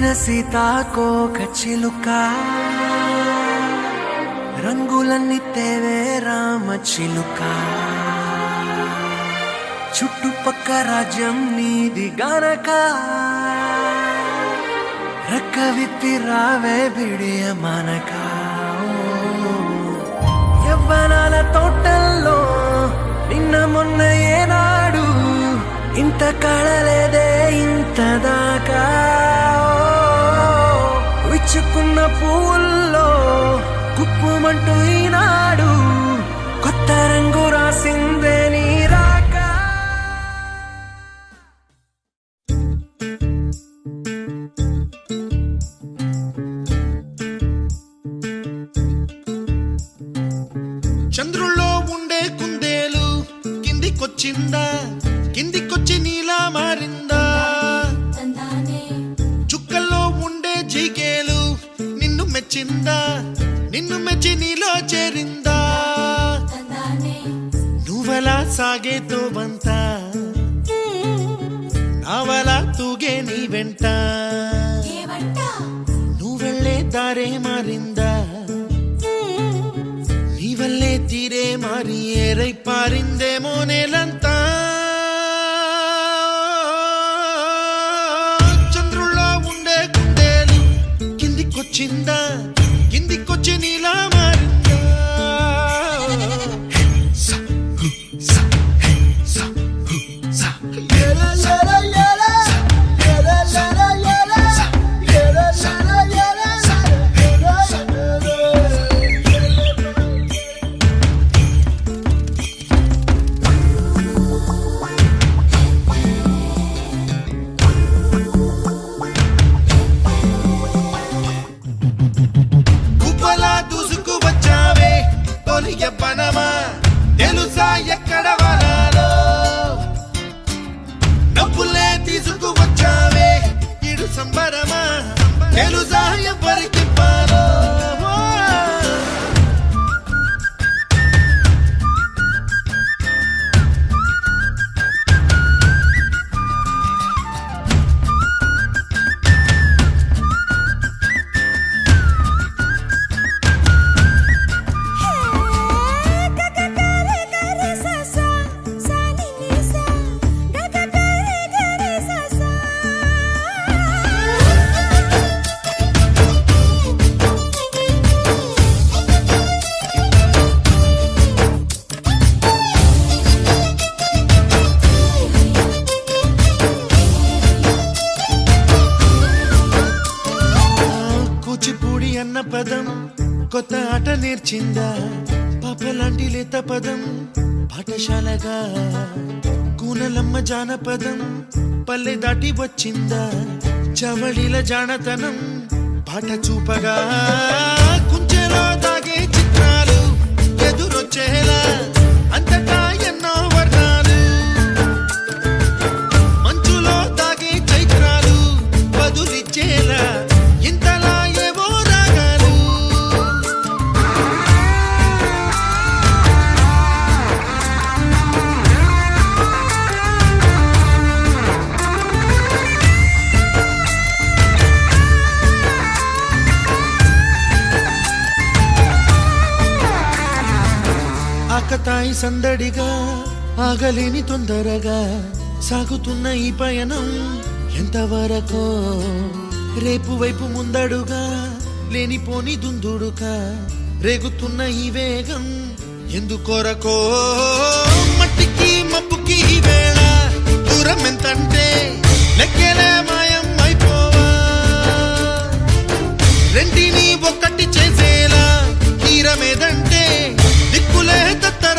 అందమైన సీతాకోక చిలుక రంగులన్నీ తేవే రామ చిలుక చుట్టుపక్క రాజ్యం నీది గనక రెక్క విప్పి రావే బిడియ మనక యవ్వనాల తోటల్లో నిన్న మొన్న ఏనాడు ఇంత కళలేదే ఇంత దాకా విచ్చుకున్న పువ్వుల్లో కుప్పుమంటూ ఈనాడు కొత్త రంగు రాసిందే నీ రాక చంద్రుల్లో ఉండే కుందేలు కిందికొచ్చిందా కిందికొచ్చి నీలా మారిందా చుక్కల్లో ఉండే జీకేలు నిన్ను మెచ్చిందా నిన్ను మెచ్చి నీలో చేరిందా నువ్వలా సాగేతో బంత నావలా తూగే నీ వెంట నువ్వెళ్ళే దారే మారిందా నీ వల్లే తీరే మారి ఏరై పారిందేమో నేలంతా చంద్రుల్లో ఉండే కుందేలు కిందికొచ్చిందా కిందికొచ్చి నీలా మారిందా యవ్వనమా తెలుసా ఎక్కడ వనాలో డబ్బులే తీసుకువచ్చావే ఇడు సంబరమా తెలుసా ఎవరికి పాలో కూచిపూడి అన్న పదం కొత్త ఆట నేర్చిందా పాపలాంటి లేత పదం పాఠశాలగా కూనలమ్మ జానపదం పల్లె దాటి వచ్చిందా చవళిల జానతనం పాట చూపగా కుంచెలో దాగే చిత్రాలు ఎదురొచ్చేలా అంతటా ఎన్నో వర్ణాలు మంచులో దాగే చైత్రాలు బదులిచ్చేలా ఇంతలా ఏవో రాగాలు ఆకతాయి సందడిగా ఆగలేని తొందరగా సాగుతున్న ఈ పయనం ఎంతవరకో రేపు వైపు ముందడుగా లేనిపోని దుందుడుగా రేగుతున్న ఈ వేగం ఎందుకొరకో మట్టికి మబ్బుకి ఈ వేళ దూరం ఎంతంటే లెక్కలే మాయం అయిపోవా రెంటిని ఒక్కటి చేసేలా తీరమేదంటే దిక్కులే తత్తర